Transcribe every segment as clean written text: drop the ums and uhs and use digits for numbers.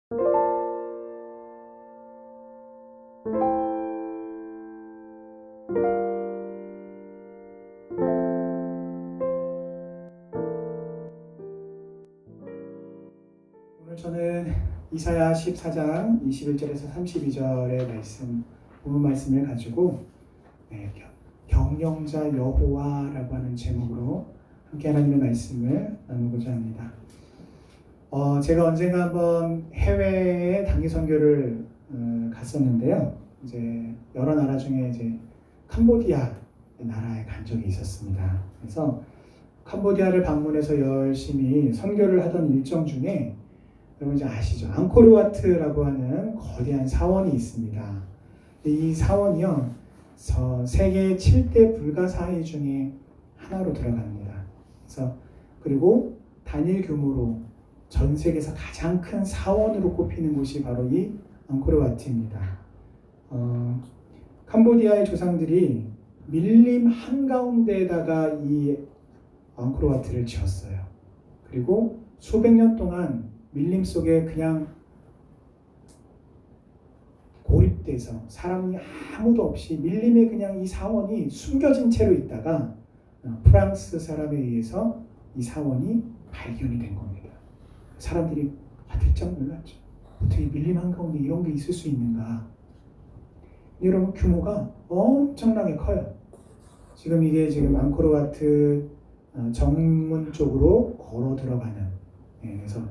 오늘 저는 이사야 14장 21절에서 32절의 말씀, 본문 말씀을 가지고 경영자 여호와라고 하는 제목으로 함께 하나님의 말씀을 나누고자 합니다. 제가 언젠가 한번 해외에 단기 선교를 갔었는데요. 이제 여러 나라 중에 이제 캄보디아 나라에 간 적이 있었습니다. 그래서 캄보디아를 방문해서 열심히 선교를 하던 일정 중에 여러분 이제 아시죠? 앙코르와트라고 하는 거대한 사원이 있습니다. 이 사원이요, 세계 7대 불가사의 중에 하나로 들어갑니다. 그리고 단일 규모로 전 세계에서 가장 큰 사원으로 꼽히는 곳이 바로 이 앙코르와트입니다. 캄보디아의 조상들이 밀림 한가운데에다가 이 앙코르와트를 지었어요. 그리고 수백 년 동안 밀림 속에 그냥 고립돼서 사람이 아무도 없이 밀림에 그냥 이 사원이 숨겨진 채로 있다가 프랑스 사람에 의해서 이 사원이 발견이 된 겁니다. 사람들이 화들짝 놀랐죠. 어떻게 밀림 한가운데 이런 게 있을 수 있는가. 여러분, 규모가 엄청나게 커요. 지금 앙코르와트 정문 쪽으로 걸어 들어가는, 그래서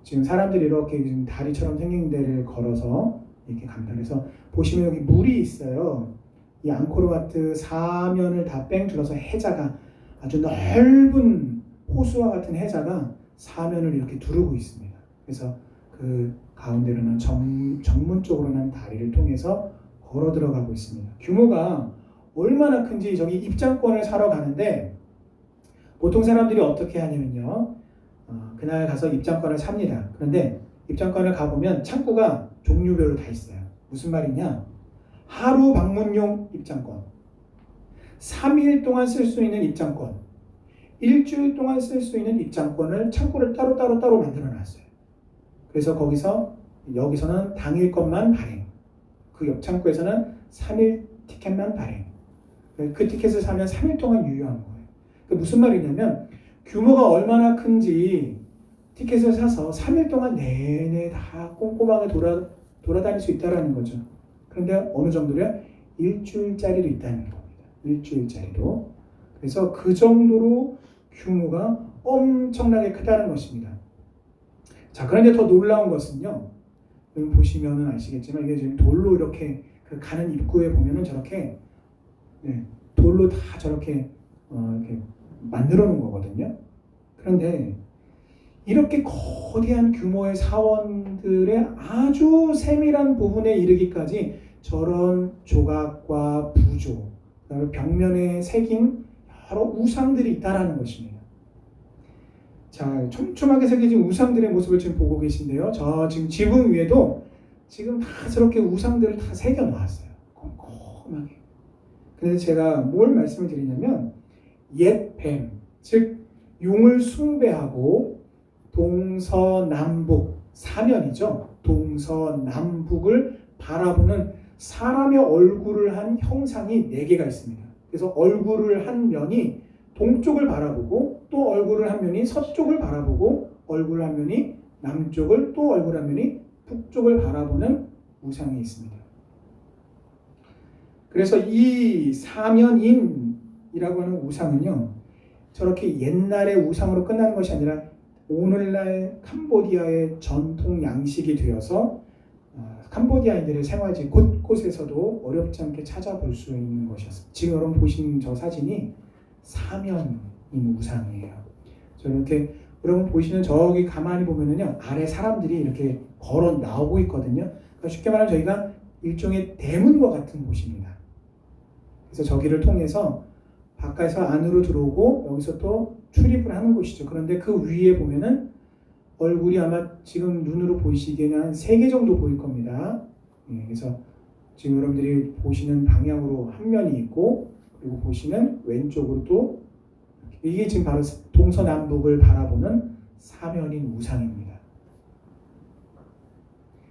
지금 사람들이 이렇게 지금 다리처럼 생긴 데를 걸어서 이렇게 갑니다. 그래서 보시면 여기 물이 있어요. 이 앙코르와트 사면을 다 뺑 둘러서 해자가 아주 넓은 호수와 같은 해자가 사면을 이렇게 두르고 있습니다. 그래서 그 가운데로는 정문 쪽으로는 다리를 통해서 걸어 들어가고 있습니다. 규모가 얼마나 큰지 저기 입장권을 사러 가는데 보통 사람들이 어떻게 하냐면요. 그날 가서 입장권을 삽니다. 그런데 입장권을 가보면 창구가 종류별로 다 있어요. 무슨 말이냐? 하루 방문용 입장권, 3일 동안 쓸 수 있는 입장권, 일주일 동안 쓸 수 있는 입장권을 창구를 따로 만들어 놨어요. 그래서 여기서는 당일 것만 발행, 그 옆 창구에서는 3일 티켓만 발행. 그 티켓을 사면 3일 동안 유효한 거예요. 무슨 말이냐면 규모가 얼마나 큰지 티켓을 사서 3일 동안 내내 다 꼼꼼하게 돌아다닐 수 있다는 거죠. 그런데 어느 정도냐? 일주일짜리도 있다는 겁니다. 일주일짜리도. 그래서 그 정도로 규모가 엄청나게 크다는 것입니다. 자, 그런데 더 놀라운 것은요. 여러분 보시면 아시겠지만 이게 지금 돌로 이렇게 가는 입구에 보면은 저렇게 돌로 다 저렇게 이렇게 만들어 놓은 거거든요. 그런데 이렇게 거대한 규모의 사원들의 아주 세밀한 부분에 이르기까지 저런 조각과 부조, 그다음에 벽면에 새긴 여러 우상들이 있다라는 것입니다. 자, 촘촘하게 새겨진 우상들의 모습을 지금 보고 계신데요. 저 지금 지붕 위에도 지금 다 저렇게 우상들을 다 새겨 놓았어요. 꼼꼼하게. 그래서 제가 뭘 말씀을 드리냐면 옛 뱀, 즉 용을 숭배하고 동서남북, 사면이죠. 동서남북을 바라보는 사람의 얼굴을 한 형상이 4개가 있습니다. 그래서 얼굴을 한 면이 동쪽을 바라보고 또 얼굴을 한 면이 서쪽을 바라보고 얼굴 한 면이 남쪽을 또 얼굴 한 면이 북쪽을 바라보는 우상이 있습니다. 그래서 이 사면인이라고 하는 우상은요, 저렇게 옛날의 우상으로 끝나는 것이 아니라 오늘날 캄보디아의 전통 양식이 되어서 캄보디아인들의 생활지 곳곳에서도 어렵지 않게 찾아볼 수 있는 것이었습니다. 지금 여러분 보시는 저 사진이 사면인 우상이에요. 저렇게 여러분 보시는 저기 가만히 보면은요, 아래 사람들이 이렇게 걸어 나오고 있거든요. 그러니까 쉽게 말하면 저희가 일종의 대문과 같은 곳입니다. 그래서 저기를 통해서 바깥에서 안으로 들어오고 여기서 또 출입을 하는 곳이죠. 그런데 그 위에 보면은 얼굴이 아마 지금 눈으로 보시기에는 한 3개 정도 보일 겁니다. 그래서 지금 여러분들이 보시는 방향으로 한 면이 있고, 그리고 보시는 왼쪽으로 또 이게 지금 바로 동서남북을 바라보는 사면인 우상입니다.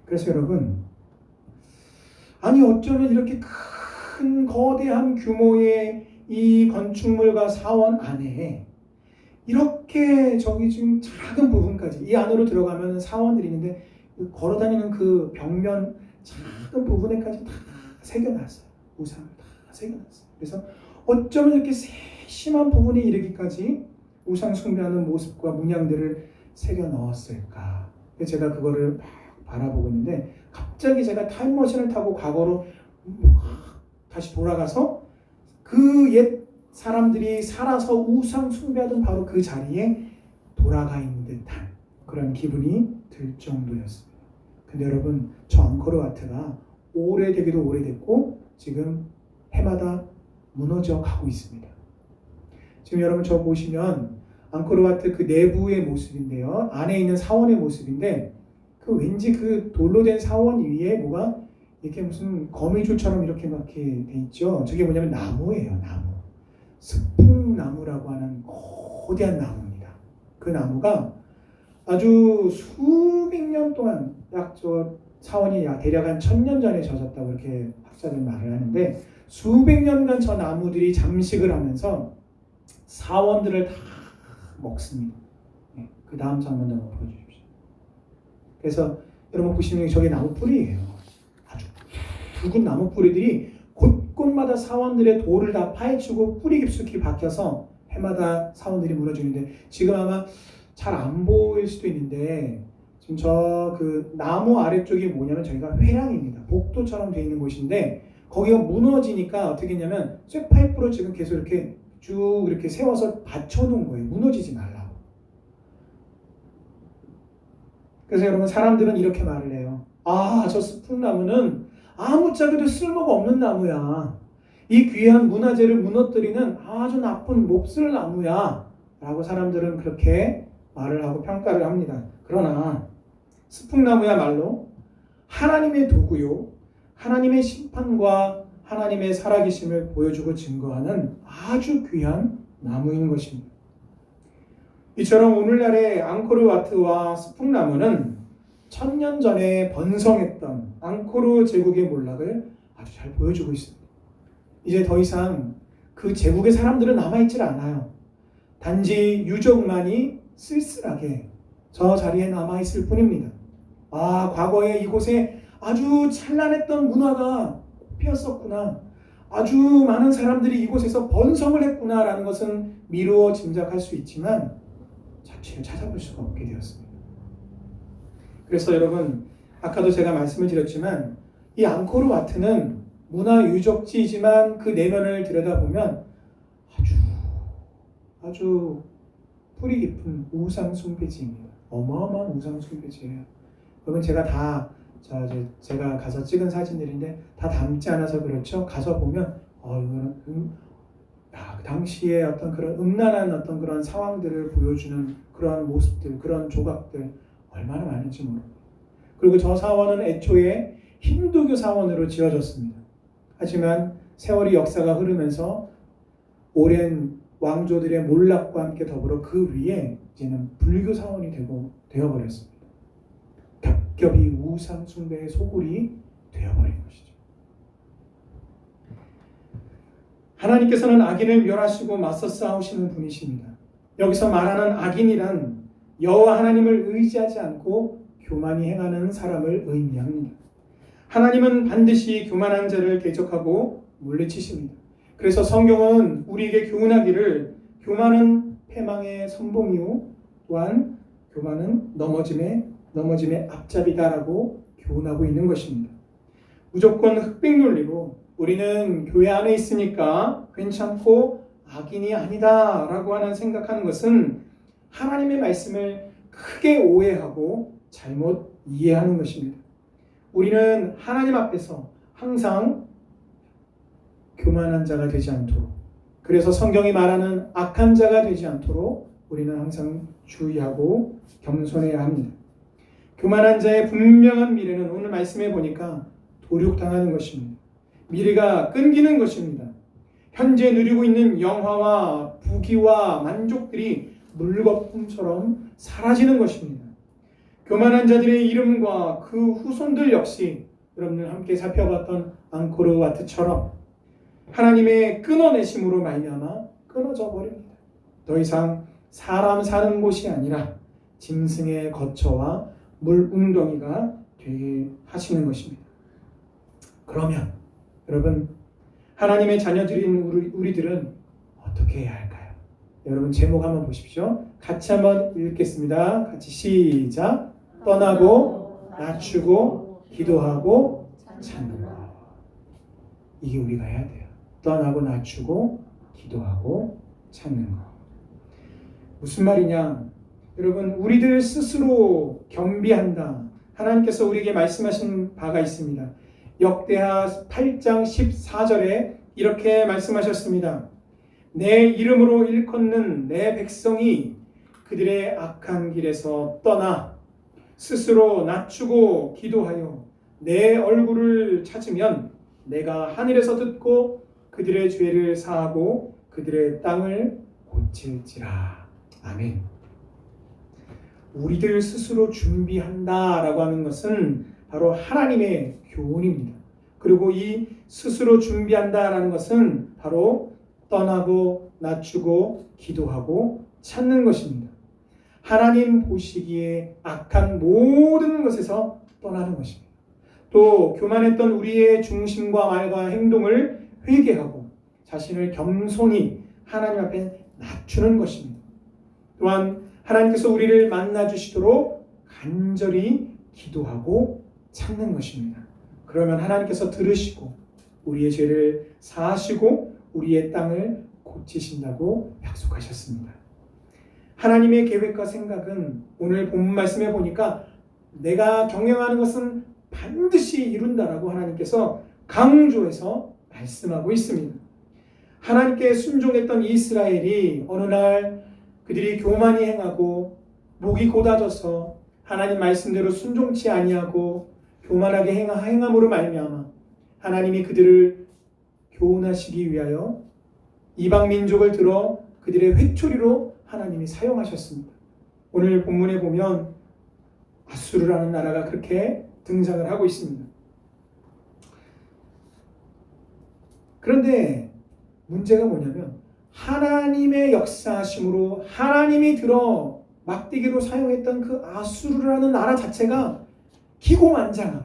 그래서 여러분, 아니 어쩌면 이렇게 큰 거대한 규모의 이 건축물과 사원 안에 이렇게 저기 지금 작은 부분까지 이 안으로 들어가면 사원들이 있는데 걸어다니는 그 벽면 작은 부분에까지 다 새겨놨어요. 우상을 다 새겨놨어요. 그래서 어쩌면 이렇게 세심한 부분에 이르기까지 우상 숭배하는 모습과 문양들을 새겨 넣었을까. 제가 그거를 막 바라보고 있는데 갑자기 제가 타임머신을 타고 과거로 다시 돌아가서 그 옛 사람들이 살아서 우상 숭배하던 바로 그 자리에 돌아가 있는 듯한 그런 기분이 들 정도였습니다. 근데 여러분, 저 앙코르와트가 오래되기도 오래됐고 지금 해마다 무너져 가고 있습니다. 지금 여러분 저 보시면 앙코르와트 그 내부의 모습인데요. 안에 있는 사원의 모습인데 그 왠지 그 돌로 된 사원 위에 뭐가 이렇게 무슨 거미줄처럼 이렇게 돼 있죠. 저게 뭐냐면 나무예요. 나무. 스풍나무라고 하는 거대한 나무입니다. 그 나무가 아주 수백 년 동안 약 저 사원이 대략 한 1000년 전에 져졌다고 이렇게 학자들 말을 하는데 수백 년간 저 나무들이 잠식을 하면서 사원들을 다 먹습니다. 네, 그 다음 장면 한번 보여주십시오. 그래서 여러분 보시면 저게 나무 뿌리예요. 아주 붉은 나무 뿌리들이 곳곳마다 사원들의 돌을 다 파헤치고 뿌리 깊숙이 박혀서 해마다 사원들이 무너지는데 지금 아마 잘 안 보일 수도 있는데 지금 저 그 나무 아래쪽이 뭐냐면 저희가 회랑입니다. 복도처럼 되어 있는 곳인데 거기가 무너지니까 어떻게 했냐면 쇠파이프로 지금 계속 이렇게 쭉 이렇게 세워서 받쳐놓은 거예요. 무너지지 말라고. 그래서 여러분 사람들은 이렇게 말을 해요. 아, 저 스풍나무는 아무짝에도 쓸모가 없는 나무야. 이 귀한 문화재를 무너뜨리는 아주 나쁜 몹쓸 나무야. 라고 사람들은 그렇게 말을 하고 평가를 합니다. 그러나 스풍나무야말로 하나님의 도구요, 하나님의 심판과 하나님의 살아계심을 보여주고 증거하는 아주 귀한 나무인 것입니다. 이처럼 오늘날의 앙코르와트와 스풍나무는 1000년 전에 번성했던 앙코르 제국의 몰락을 아주 잘 보여주고 있습니다. 이제 더 이상 그 제국의 사람들은 남아있질 않아요. 단지 유적만이 쓸쓸하게 저 자리에 남아있을 뿐입니다. 아, 과거에 이곳에 아주 찬란했던 문화가 피었었구나. 아주 많은 사람들이 이곳에서 번성을 했구나라는 것은 미루어 짐작할 수 있지만 자취를 찾아볼 수가 없게 되었습니다. 그래서 여러분, 아까도 제가 말씀을 드렸지만 이 앙코르와트는 문화유적지이지만 그 내면을 들여다보면 아주 뿌리 깊은 우상 숭배지입니다. 어마어마한 우상 숭배지예요. 여러분 제가 제가 가서 찍은 사진들인데 다 담지 않아서 그렇죠. 가서 보면 이거는 그 당시에 어떤 그런 음란한 어떤 그런 상황들을 보여주는 그런 모습들, 그런 조각들 얼마나 많은지 모릅니다. 그리고 저 사원은 애초에 힌두교 사원으로 지어졌습니다. 하지만 세월이 역사가 흐르면서 오랜 왕조들의 몰락과 함께 더불어 그 위에 이제는 불교 사원이 되어버렸습니다. 겹겹이 우상 숭배의 소굴이 되어버린 것이죠. 하나님께서는 악인을 멸하시고 맞서 싸우시는 분이십니다. 여기서 말하는 악인이란 여호와 하나님을 의지하지 않고 교만히 행하는 사람을 의미합니다. 하나님은 반드시 교만한 자를 대적하고 물리치십니다. 그래서 성경은 우리에게 교훈하기를 교만은 패망의 선봉이요 또한 교만은 넘어짐의 앞잡이다라고 교훈하고 있는 것입니다. 무조건 흑백 논리로 우리는 교회 안에 있으니까 괜찮고 악인이 아니다라고 생각하는 것은 하나님의 말씀을 크게 오해하고 잘못 이해하는 것입니다. 우리는 하나님 앞에서 항상 교만한 자가 되지 않도록, 그래서 성경이 말하는 악한 자가 되지 않도록 우리는 항상 주의하고 겸손해야 합니다. 교만한 자의 분명한 미래는 오늘 말씀해 보니까 도륙당하는 것입니다. 미래가 끊기는 것입니다. 현재 누리고 있는 영화와 부귀와 만족들이 물거품처럼 사라지는 것입니다. 교만한 자들의 이름과 그 후손들 역시 여러분들 함께 살펴봤던 앙코르 와트처럼 하나님의 끊어내심으로 말미암아 끊어져 버립니다. 더 이상 사람 사는 곳이 아니라 짐승의 거처와 물 웅덩이가 되게 하시는 것입니다. 그러면 여러분, 하나님의 자녀들인 우리들은 어떻게 해야 할까요? 여러분 제목 한번 보십시오. 같이 한번 읽겠습니다. 같이 시작. 떠나고 낮추고 기도하고 찾는 것. 이게 우리가 해야 돼요. 떠나고 낮추고 기도하고 찾는 것. 무슨 말이냐? 여러분, 우리들 스스로 겸비한다. 하나님께서 우리에게 말씀하신 바가 있습니다. 역대하 8장 14절에 이렇게 말씀하셨습니다. 내 이름으로 일컫는 내 백성이 그들의 악한 길에서 떠나 스스로 낮추고 기도하여 내 얼굴을 찾으면 내가 하늘에서 듣고 그들의 죄를 사하고 그들의 땅을 고칠지라. 아멘. 우리들 스스로 준비한다라고 하는 것은 바로 하나님의 교훈입니다. 그리고 이 스스로 준비한다라는 것은 바로 떠나고 낮추고 기도하고 찾는 것입니다. 하나님 보시기에 악한 모든 것에서 떠나는 것입니다. 또 교만했던 우리의 중심과 말과 행동을 회개하고 자신을 겸손히 하나님 앞에 낮추는 것입니다. 또한 하나님께서 우리를 만나주시도록 간절히 기도하고 찾는 것입니다. 그러면 하나님께서 들으시고 우리의 죄를 사하시고 우리의 땅을 고치신다고 약속하셨습니다. 하나님의 계획과 생각은 오늘 본문 말씀에 보니까 내가 경영하는 것은 반드시 이룬다라고 하나님께서 강조해서 말씀하고 있습니다. 하나님께 순종했던 이스라엘이 어느 날 그들이 교만히 행하고 목이 곧아져서 하나님 말씀대로 순종치 아니하고 교만하게 행함으로 말미암아 하나님이 그들을 교훈하시기 위하여 이방 민족을 들어 그들의 회초리로 하나님이 사용하셨습니다. 오늘 본문에 보면 아수르라는 나라가 그렇게 등장을 하고 있습니다. 그런데 문제가 뭐냐면 하나님의 역사하심으로 하나님이 들어 막대기로 사용했던 그 아수르라는 나라 자체가 기고만장한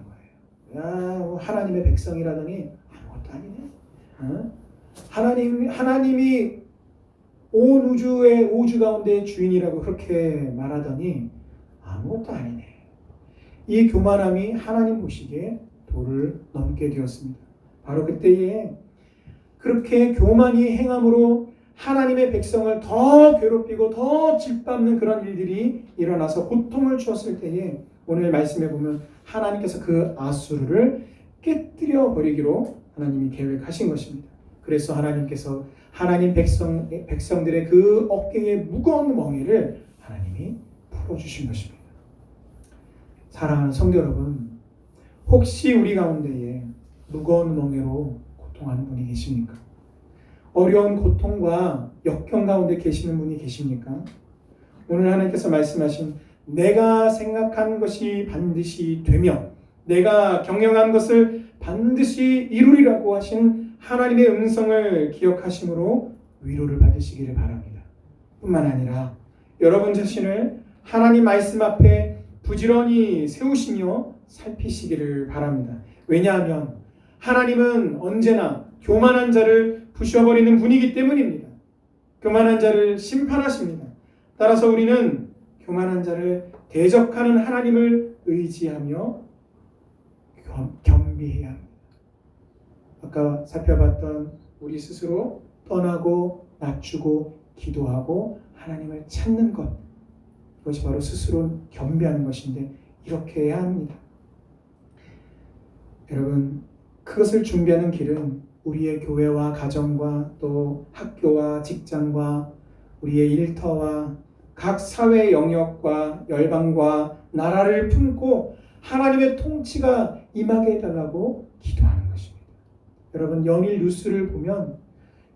거예요. 야, 하나님의 백성이라더니 아무것도 아니네. 하나님이 온 우주 가운데 주인이라고 그렇게 말하더니 아무것도 아니네. 이 교만함이 하나님 보시기에 도를 넘게 되었습니다. 바로 그때에 그렇게 교만이 행함으로 하나님의 백성을 더 괴롭히고 더 짓밟는 그런 일들이 일어나서 고통을 주었을 때에 오늘 말씀해 보면 하나님께서 그 아수르를 깨뜨려 버리기로 하나님이 계획하신 것입니다. 그래서 하나님께서 하나님 백성들의 그 어깨의 무거운 멍에를 하나님이 풀어주신 것입니다. 사랑하는 성도 여러분, 혹시 우리 가운데에 무거운 멍에로 고통하는 분이 계십니까? 어려운 고통과 역경 가운데 계시는 분이 계십니까? 오늘 하나님께서 말씀하신 내가 생각한 것이 반드시 되며 내가 경영한 것을 반드시 이루리라고 하신 하나님의 음성을 기억하심으로 위로를 받으시기를 바랍니다. 뿐만 아니라 여러분 자신을 하나님 말씀 앞에 부지런히 세우시며 살피시기를 바랍니다. 왜냐하면 하나님은 언제나 교만한 자를 부셔버리는 분이기 때문입니다. 교만한 자를 심판하십니다. 따라서 우리는 교만한 자를 대적하는 하나님을 의지하며 겸비해야 합니다. 아까 살펴봤던 우리 스스로 떠나고 낮추고 기도하고 하나님을 찾는 것, 그것이 바로 스스로 겸비하는 것인데 이렇게 해야 합니다. 여러분, 그것을 준비하는 길은 우리의 교회와 가정과 또 학교와 직장과 우리의 일터와 각 사회 영역과 열방과 나라를 품고 하나님의 통치가 임하게 해달라고 기도하는 것입니다. 여러분, 연일 뉴스를 보면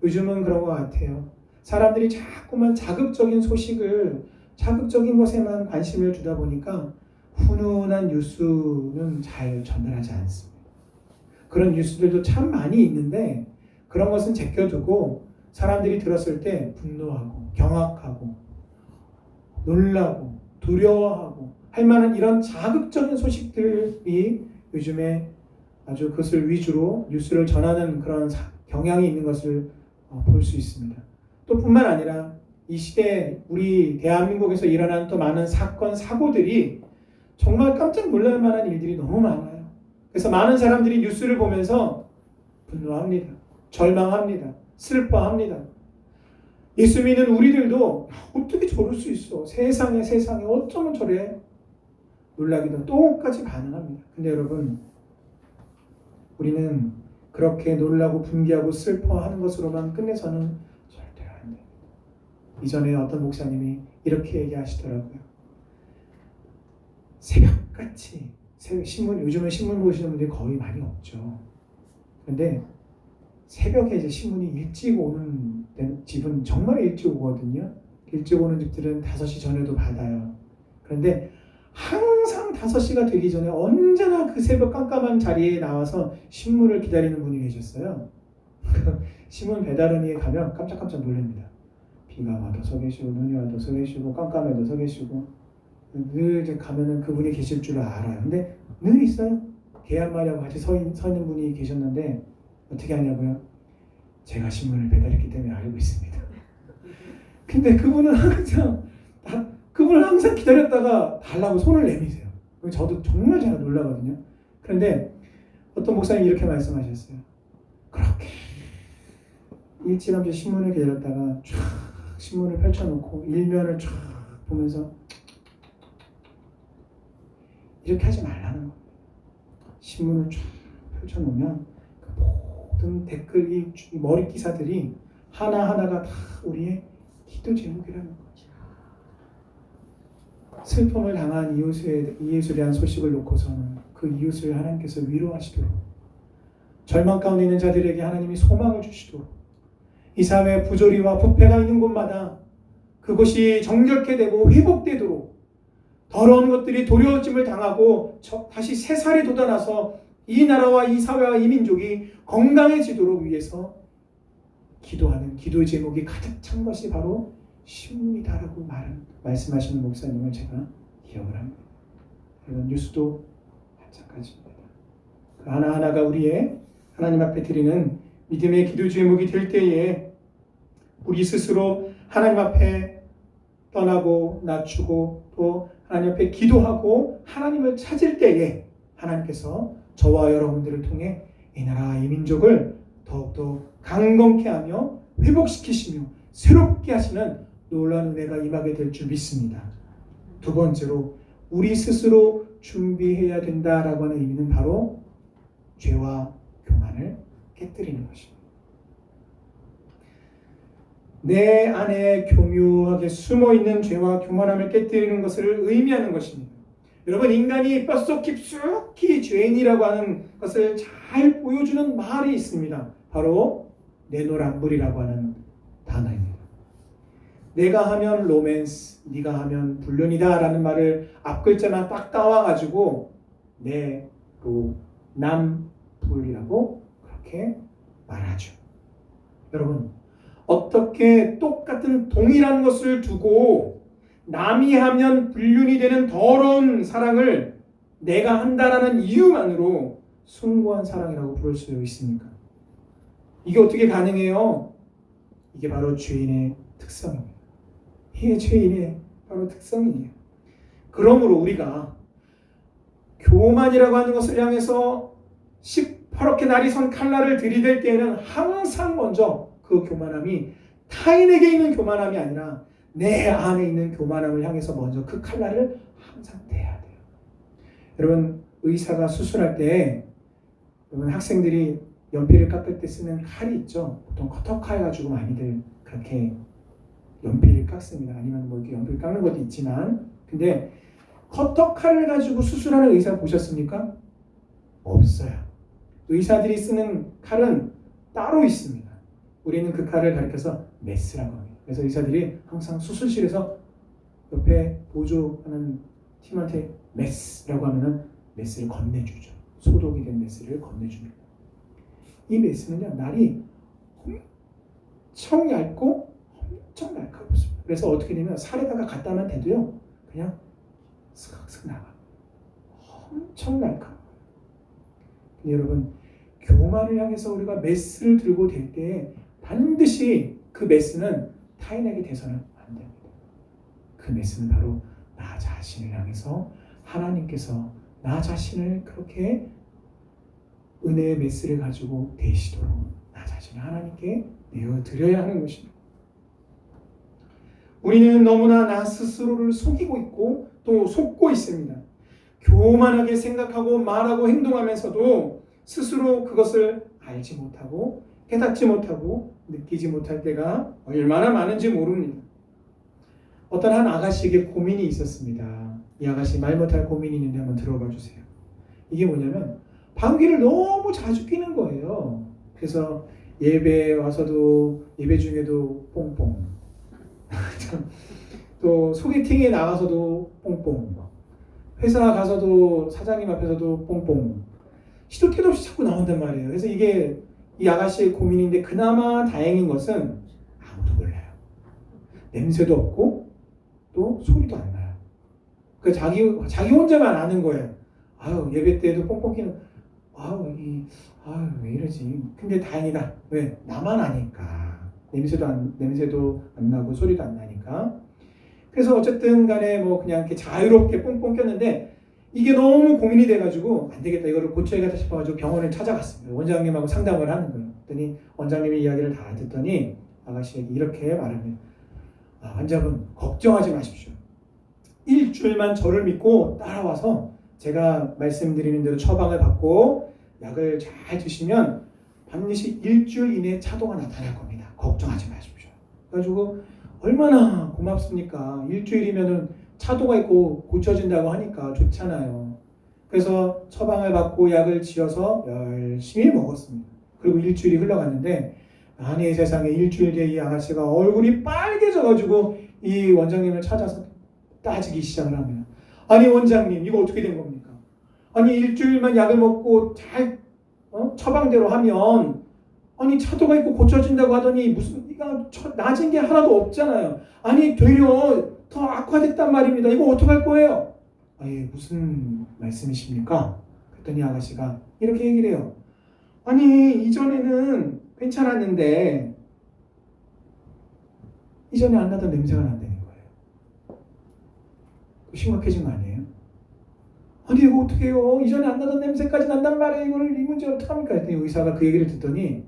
요즘은 그런 것 같아요. 사람들이 자꾸만 자극적인 소식을 자극적인 것에만 관심을 주다 보니까 훈훈한 뉴스는 잘 전달하지 않습니다. 그런 뉴스들도 참 많이 있는데 그런 것은 제껴두고 사람들이 들었을 때 분노하고 경악하고 놀라고 두려워하고 할 만한 이런 자극적인 소식들이 요즘에 아주 그것을 위주로 뉴스를 전하는 그런 경향이 있는 것을 볼 수 있습니다. 또 뿐만 아니라 이 시대에 우리 대한민국에서 일어나는 또 많은 사건, 사고들이 정말 깜짝 놀랄 만한 일들이 너무 많아요. 그래서 많은 사람들이 뉴스를 보면서 분노합니다. 절망합니다. 슬퍼합니다. 예수 믿는 우리들도 어떻게 저럴 수 있어? 세상에 어쩌면 저래? 놀라기도 똑같이 반응합니다. 근데 여러분, 우리는 그렇게 놀라고 분개하고 슬퍼하는 것으로만 끝내서는 절대로 안 됩니다. 이전에 어떤 목사님이 이렇게 얘기하시더라고요. 새벽같이 신문, 요즘은 신문 보시는 분들이 거의 많이 없죠. 그런데 새벽에 이제 신문이 일찍 오는 집은 정말 일찍 오거든요. 일찍 오는 집들은 5시 전에도 받아요. 그런데 항상 5시가 되기 전에 언제나 그 새벽 깜깜한 자리에 나와서 신문을 기다리는 분이 계셨어요. 신문 배달원에 가면 깜짝깜짝 놀랍니다. 비가 와도 서 계시고 눈이 와도 서 계시고 깜깜해도 서 계시고 늘 이제 가면은 그분이 계실 줄 알아요. 근데 늘 있어요. 개 한 마리하고 같이 서 있는 분이 계셨는데 어떻게 하냐고요? 제가 신문을 배달했기 때문에 알고 있습니다. 근데 그분은 항상 기다렸다가 달라고 손을 내미세요. 저도 정말 제가 놀라거든요. 그런데 어떤 목사님이 이렇게 말씀하셨어요. 그렇게 일찌감치 신문을 기다렸다가 쫙 신문을 펼쳐놓고 일면을 쫙 보면서 이렇게 하지 말라는 겁니다. 신문을 쫙 펼쳐놓으면 그 모든 댓글, 이 머리 기사들이 하나하나가 다 우리의 기도 제목이라는 거죠. 슬픔을 당한 이웃에 대한 소식을 놓고서는 그 이웃을 하나님께서 위로하시도록, 절망 가운데 있는 자들에게 하나님이 소망을 주시도록, 이 사회의 부조리와 부패가 있는 곳마다 그것이 정결케 되고 회복되도록, 더러운 것들이 도려짐을 당하고 다시 새살이 돋아나서 이 나라와 이 사회와 이 민족이 건강해지도록 위해서 기도하는 기도의 제목이 가득 찬 것이 바로 신문이다라고 말씀하시는 목사님을 제가 기억을 합니다. 이런 뉴스도 마찬가지입니다. 그 하나하나가 우리의 하나님 앞에 드리는 믿음의 기도 제목이 될 때에 우리 스스로 하나님 앞에 떠나고 낮추고 또 하나님 앞에 기도하고 하나님을 찾을 때에 하나님께서 저와 여러분들을 통해 이 나라 이 민족을 더욱더 강건케 하며 회복시키시며 새롭게 하시는 놀라운 은혜가 임하게 될 줄 믿습니다. 두 번째로 우리 스스로 준비해야 된다라고 하는 의미는 바로 죄와 교만을 깨뜨리는 것입니다. 내 안에 교묘하게 숨어있는 죄와 교만함을 깨뜨리는 것을 의미하는 것입니다. 여러분, 인간이 뼛속 깊숙이 죄인이라고 하는 것을 잘 보여주는 말이 있습니다. 바로 내노란불이라고 하는 단어입니다. 내가 하면 로맨스, 네가 하면 불륜이다 라는 말을 앞글자만 딱 따와가지고 내로남불이라고 그렇게 말하죠. 여러분, 어떻게 똑같은 동일한 것을 두고 남이 하면 불륜이 되는 더러운 사랑을 내가 한다라는 이유만으로 숭고한 사랑이라고 부를 수 있습니까? 이게 어떻게 가능해요? 이게 바로 죄인의 특성입니다. 이게 죄인의 바로 특성이에요. 그러므로 우리가 교만이라고 하는 것을 향해서 시퍼렇게 날이 선 칼날을 들이댈 때에는 항상 먼저 그 교만함이 타인에게 있는 교만함이 아니라 내 안에 있는 교만함을 향해서 먼저 그 칼날을 항상 대야 돼요. 여러분, 의사가 수술할 때 여러분 학생들이 연필을 깎을 때 쓰는 칼이 있죠. 보통 커터칼 가지고 많이들 그렇게 연필을 깎습니다. 아니면 뭐 이렇게 연필 깎는 것도 있지만, 근데 커터칼을 가지고 수술하는 의사 보셨습니까? 없어요. 의사들이 쓰는 칼은 따로 있습니다. 우리는 그 칼을 가리켜서 메스라고 합니다. 그래서 의사들이 항상 수술실에서 옆에 보조하는 팀한테 메스라고 하면은 메스를 건네주죠. 소독이 된 메스를 건네줍니다. 이 메스는요, 날이 엄청 얇고 엄청 날카롭습니다. 그래서 어떻게 되면 살에다가 갖다만 대도요, 그냥 슥슥 나가. 엄청 날카로워요. 여러분, 교만을 향해서 우리가 메스를 들고 댈 때 반드시 그 메스는 타인에게 대서는 안 됩니다. 그 메스는 바로 나 자신을 향해서 하나님께서 나 자신을 그렇게 은혜의 메스를 가지고 대시도록 나 자신을 하나님께 내어드려야 하는 것입니다. 우리는 너무나 나 스스로를 속이고 있고 또 속고 있습니다. 교만하게 생각하고 말하고 행동하면서도 스스로 그것을 알지 못하고 깨닫지 못하고 느끼지 못할 때가 얼마나 많은지 모릅니다. 어떤 한 아가씨에게 고민이 있었습니다. 이 아가씨 말 못할 고민이 있는데 한번 들어봐 주세요. 이게 뭐냐면 방귀를 너무 자주 뀌는 거예요. 그래서 예배 와서도 예배 중에도 뽕뽕 또 소개팅에 나가서도 뽕뽕 회사 가서도 사장님 앞에서도 뽕뽕 시도 때도 없이 자꾸 나온단 말이에요. 그래서 이게 이 아가씨의 고민인데 그나마 다행인 것은 아무도 몰라요. 냄새도 없고 또 소리도 안 나요. 그 자기 혼자만 아는 거예요. 아유 예배 때도 뽕뽕 끼는 아유 왜 이러지? 근데 다행이다. 왜? 나만 아니까. 냄새도 안 나고 소리도 안 나니까. 그래서 어쨌든 간에 뭐 그냥 이렇게 자유롭게 뽕뽕 꼈는데 이게 너무 고민이 돼가지고 안 되겠다. 이거를 고쳐야겠다 싶어가지고 병원을 찾아갔습니다. 원장님하고 상담을 하는 거예요. 그랬더니 원장님이 이야기를 다 듣더니 아가씨에게 이렇게 말합니다. 환자분 걱정하지 마십시오. 일주일만 저를 믿고 따라와서 제가 말씀드리는 대로 처방을 받고 약을 잘 드시면 반드시 일주일 이내에 차도가 나타날 겁니다. 걱정하지 마십시오. 그래가지고 얼마나 고맙습니까? 일주일이면은 차도가 있고 고쳐진다고 하니까 좋잖아요. 그래서 처방을 받고 약을 지어서 열심히 먹었습니다. 그리고 일주일이 흘러갔는데 아니 세상에 일주일 뒤에 이 아가씨가 얼굴이 빨개져가지고 이 원장님을 찾아서 따지기 시작을 합니다. 아니 원장님 이거 어떻게 된 겁니까? 아니 일주일만 약을 먹고 잘 처방대로 하면 아니 차도가 있고 고쳐진다고 하더니 무슨 이가 나아진 게 하나도 없잖아요. 아니 되려 더 악화됐단 말입니다. 이거 어떡할 거예요? 아니 무슨 말씀이십니까? 그랬더니 아가씨가 이렇게 얘기를 해요. 아니 이전에는 괜찮았는데 이전에 안 나던 냄새가 난다는 거예요. 심각해진 거 아니에요? 아니 이거 어떻게 해요? 이전에 안 나던 냄새까지 난단 말이에요. 이거를 이 문제 어떡합니까? 했더니 의사가 그 얘기를 듣더니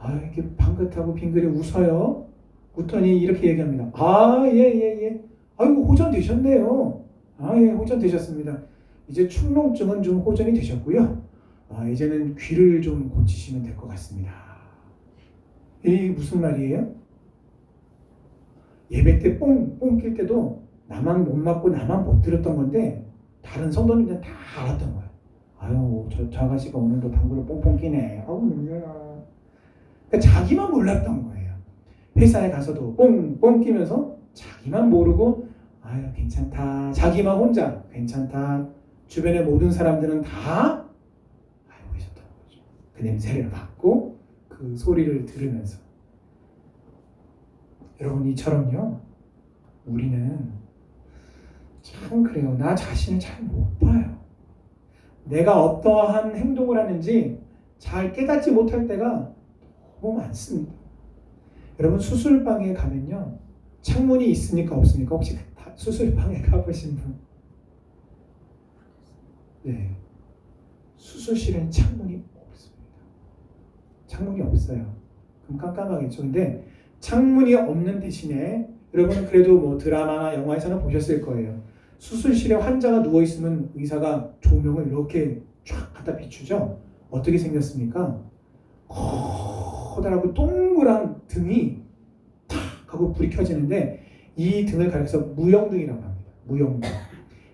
이렇게 방긋하고 빙그레 웃어요. 웃더니 이렇게 얘기합니다. 예. 아이고 호전되셨네요. 예, 호전되셨습니다. 이제 축농증은 좀 호전이 되셨고요. 이제는 귀를 좀 고치시면 될 것 같습니다. 이게 무슨 말이에요? 예배 때 뽕 낄 때도 나만 못 맞고 나만 못 들었던 건데 다른 성도님들은 다 알았던 거예요. 아유 저 아가씨가 오늘도 방구를 뽕뽕 끼네. 아우 냄새나. 그러니까 자기만 몰랐던 거예요. 회사에 가서도 뽕뽕 끼면서 자기만 모르고 아유 괜찮다. 자기만 혼자 괜찮다. 주변의 모든 사람들은 다 알고 계셨던 거죠. 그 냄새를 맡고 그 소리를 들으면서. 여러분 이처럼요. 우리는 참 그래요. 나 자신을 잘 못 봐요. 내가 어떠한 행동을 하는지 잘 깨닫지 못할 때가 너무 많습니다. 여러분 수술방에 가면요. 창문이 있습니까? 없습니까? 혹시 수술방에 가보신 분? 네. 수술실엔 창문이 없습니다. 창문이 없어요. 그럼 깜깜하겠죠. 근데 창문이 없는 대신에 여러분은 그래도 뭐 드라마나 영화에서는 보셨을 거예요. 수술실에 환자가 누워있으면 의사가 조명을 이렇게 쫙 갖다 비추죠. 어떻게 생겼습니까? 커다랗고 동그란 등이 탁 하고 불이 켜지는데 이 등을 가려서 무영등이라고 합니다. 무영등.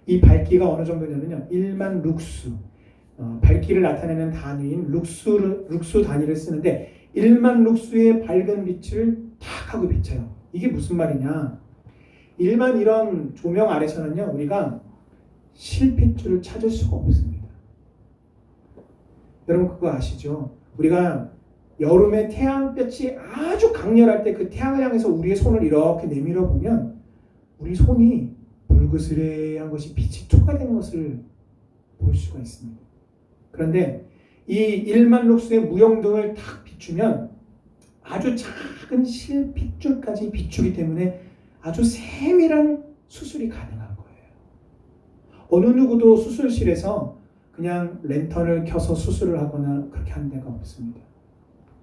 이 밝기가 어느 정도냐면요. 1만 룩스. 밝기를 나타내는 단위인 룩스 단위를 쓰는데 1만 룩스의 밝은 빛을 탁 하고 비쳐요. 이게 무슨 말이냐? 일반 이런 조명 아래서는요. 우리가 실핏줄을 찾을 수가 없습니다. 여러분 그거 아시죠? 우리가 여름에 태양볕이 아주 강렬할 때 그 태양을 향해서 우리의 손을 이렇게 내밀어 보면 우리 손이 불그스레한 것이 빛이 투과되는 것을 볼 수가 있습니다. 그런데 이 1만 룩스의 무용등을 탁 비추면 아주 작은 실핏줄까지 비추기 때문에 아주 세밀한 수술이 가능한 거예요. 어느 누구도 수술실에서 그냥 랜턴을 켜서 수술을 하거나 그렇게 하는 데가 없습니다.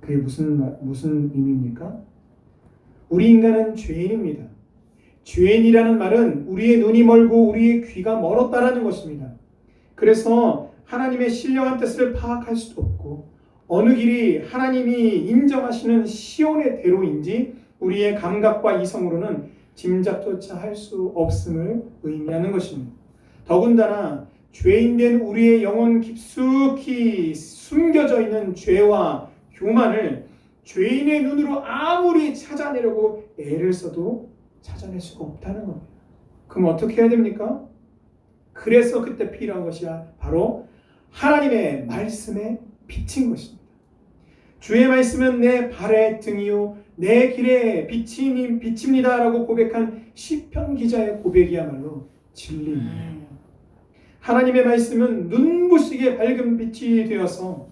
그게 무슨 의미입니까? 우리 인간은 죄인입니다. 죄인이라는 말은 우리의 눈이 멀고 우리의 귀가 멀었다라는 것입니다. 그래서 하나님의 신령한 뜻을 파악할 수도 없고 어느 길이 하나님이 인정하시는 시온의 대로인지 우리의 감각과 이성으로는 짐작조차 할 수 없음을 의미하는 것입니다. 더군다나 죄인된 우리의 영혼 깊숙이 숨겨져 있는 죄와 교만을 죄인의 눈으로 아무리 찾아내려고 애를 써도 찾아낼 수가 없다는 겁니다. 그럼 어떻게 해야 됩니까? 그래서 그때 필요한 것이 바로 하나님의 말씀에 비친 것입니다. 주의 말씀은 내 발의 등이요 내 길에 빛입니다 라고 고백한 시편 기자의 고백이야말로 진리입니다. 하나님의 말씀은 눈부시게 밝은 빛이 되어서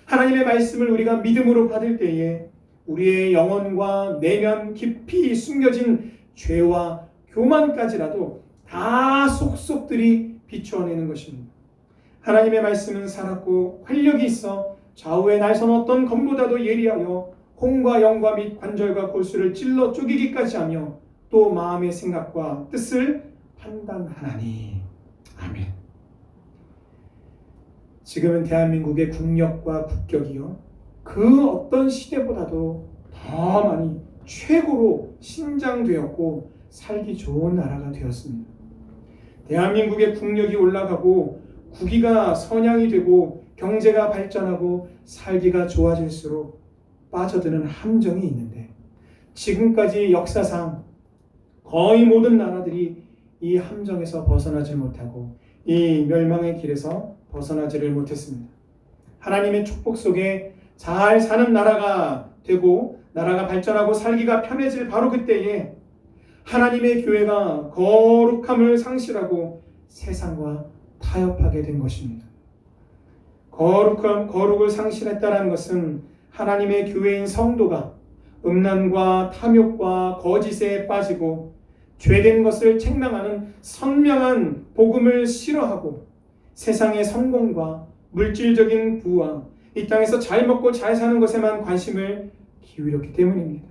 하나님의 말씀을 우리가 믿음으로 받을 때에 우리의 영혼과 내면 깊이 숨겨진 죄와 교만까지라도 다 속속들이 비추어내는 것입니다. 하나님의 말씀은 살았고 활력이 있어 좌우에 날선 어떤 검보다도 예리하여 홍과 영과 및 관절과 골수를 찔러 쪼개기까지 하며 또 마음의 생각과 뜻을 판단하나니. 아멘. 지금은 대한민국의 국력과 국격이요 그 어떤 시대보다도 더 많이 최고로 신장되었고 살기 좋은 나라가 되었습니다. 대한민국의 국력이 올라가고 국위가 선양이 되고 경제가 발전하고 살기가 좋아질수록 빠져드는 함정이 있는데 지금까지 역사상 거의 모든 나라들이 이 함정에서 벗어나지 못하고 이 멸망의 길에서 벗어나지를 못했습니다. 하나님의 축복 속에 잘 사는 나라가 되고 나라가 발전하고 살기가 편해질 바로 그때에 하나님의 교회가 거룩함을 상실하고 세상과 타협하게 된 것입니다. 거룩을 상실했다는 것은 하나님의 교회인 성도가 음란과 탐욕과 거짓에 빠지고 죄된 것을 책망하는 선명한 복음을 싫어하고 세상의 성공과 물질적인 부와 이 땅에서 잘 먹고 잘 사는 것에만 관심을 기울였기 때문입니다.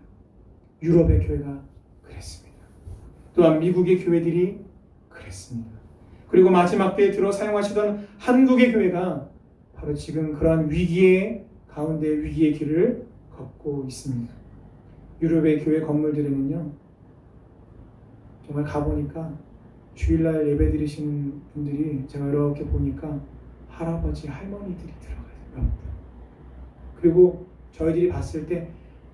유럽의 교회가 그랬습니다. 또한 미국의 교회들이 그랬습니다. 그리고 마지막 때에 들어 사용하시던 한국의 교회가 바로 지금 그러한 위기의 가운데 위기의 길을 걷고 있습니다. 유럽의 교회 건물들에는요 정말 가보니까 주일날 예배 드리시는 분들이 제가 이렇게 보니까 할아버지 할머니들이 들어가요. 그리고 저희들이 봤을 때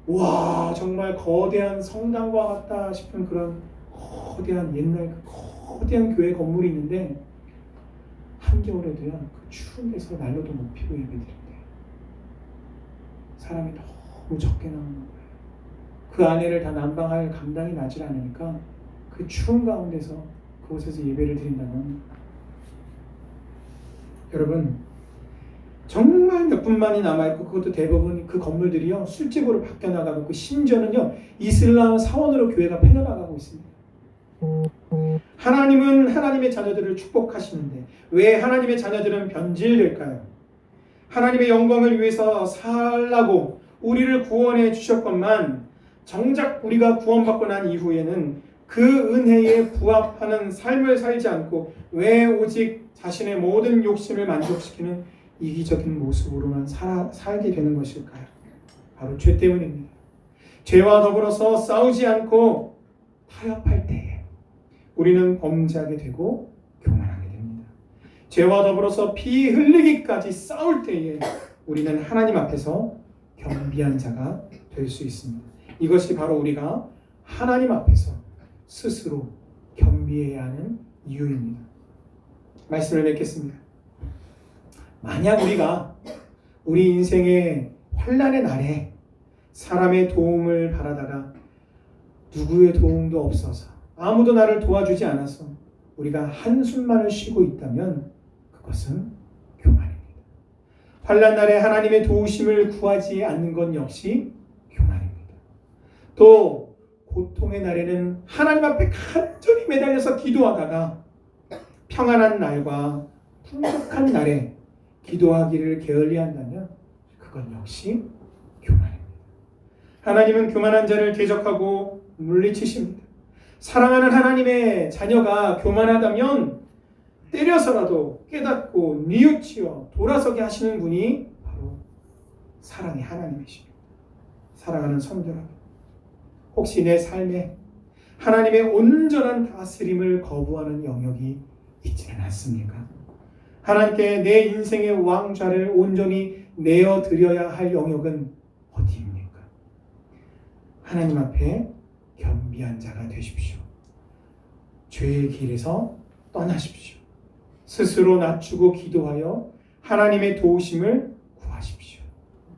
와 정말 거대한 성당과 같다 싶은 그런 거대한 옛날 거대한 교회 건물이 있는데 한겨울에도요 그 추운 데서 난로도 못 피고 예배 드린대요. 사람이 너무 적게 나오는 거예요. 그 안에를 다 난방할 감당이 나질 않으니까 그 추운 가운데서 그곳에서 예배를 드린다면 여러분 정말 몇 분만이 남아있고 그것도 대부분 그 건물들이요 술집으로 바뀌어나가고 있고 심지어는요 이슬람 사원으로 교회가 팔려나가고 있습니다. 하나님은 하나님의 자녀들을 축복하시는데 왜 하나님의 자녀들은 변질될까요? 하나님의 영광을 위해서 살라고 우리를 구원해 주셨건만 정작 우리가 구원받고 난 이후에는 그 은혜에 부합하는 삶을 살지 않고 왜 오직 자신의 모든 욕심을 만족시키는 이기적인 모습으로만 살게 되는 것일까요? 바로 죄 때문입니다. 죄와 더불어서 싸우지 않고 타협할 때에 우리는 범죄하게 되고 교만하게 됩니다. 죄와 더불어서 피 흘리기까지 싸울 때에 우리는 하나님 앞에서 겸비한 자가 될 수 있습니다. 이것이 바로 우리가 하나님 앞에서 스스로 겸비해야 하는 이유입니다. 말씀을 맺겠습니다. 만약 우리가 우리 인생의 환난의 날에 사람의 도움을 바라다가 누구의 도움도 없어서 아무도 나를 도와주지 않아서 우리가 한숨만을 쉬고 있다면 그것은 교만입니다. 환난 날에 하나님의 도우심을 구하지 않는 것 역시 교만입니다. 또 고통의 날에는 하나님 앞에 간절히 매달려서 기도하다가 평안한 날과 풍족한 날에 기도하기를 게을리한다면 그건 역시 교만입니다. 하나님은 교만한 자를 대적하고 물리치십니다. 사랑하는 하나님의 자녀가 교만하다면 때려서라도 깨닫고 뉘우치어 돌아서게 하시는 분이 바로 사랑의 하나님이십니다. 사랑하는 성도라, 혹시 내 삶에 하나님의 온전한 다스림을 거부하는 영역이 있지는 않습니까? 하나님께 내 인생의 왕좌를 온전히 내어드려야 할 영역은 어디입니까? 하나님 앞에 겸비한 자가 되십시오. 죄의 길에서 떠나십시오. 스스로 낮추고 기도하여 하나님의 도우심을 구하십시오.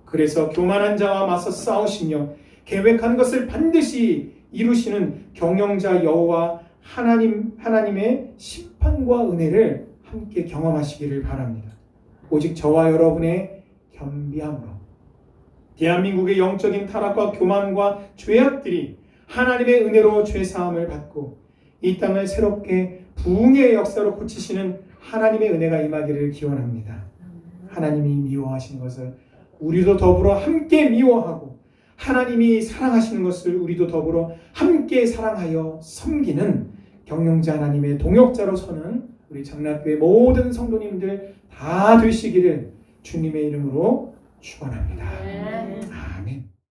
그래서 교만한 자와 맞서 싸우시며 계획한 것을 반드시 이루시는 경영자 여호와 하나님의 심판과 은혜를 함께 경험하시기를 바랍니다. 오직 저와 여러분의 겸비함으로 대한민국의 영적인 타락과 교만과 죄악들이 하나님의 은혜로 죄사함을 받고 이 땅을 새롭게 부흥의 역사로 고치시는 하나님의 은혜가 임하기를 기원합니다. 하나님이 미워하시는 것을 우리도 더불어 함께 미워하고 하나님이 사랑하시는 것을 우리도 더불어 함께 사랑하여 섬기는 경영자 하나님의 동역자로 서는 우리 장락교회 모든 성도님들 다 되시기를 주님의 이름으로 축원합니다.